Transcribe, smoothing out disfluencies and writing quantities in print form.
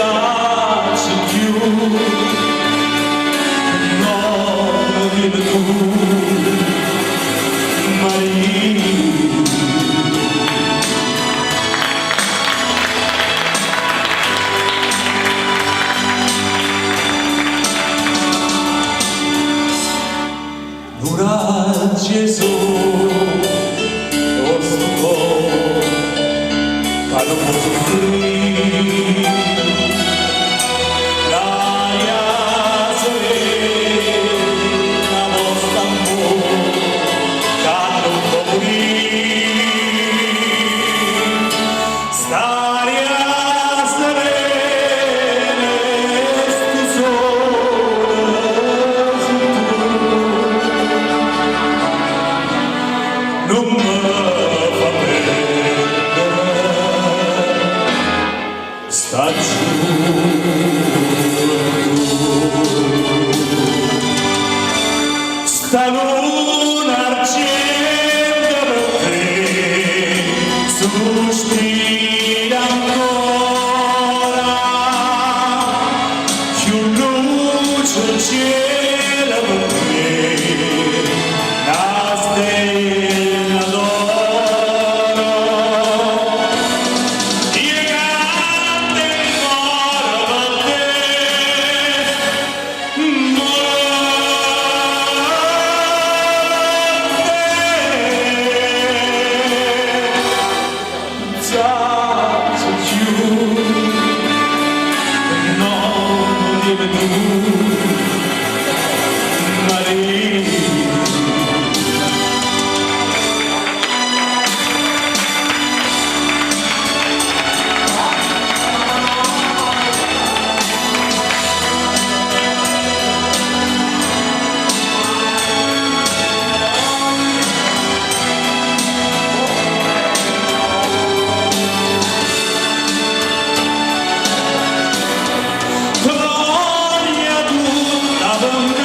piace più, non vive tu, Maria. Ura Gesù, ostro, pa non posso soffrire, l'aia serena, vostra amore, che non può morire, staria serena, stu sole, non mi fa perdere, sta giù. Sta luna argento per te, sospira ancora, più luce il cielo per me, la stella d'oro, piegate il cuore per te, piace più, non vive più, Maria. Gloria tutta per me.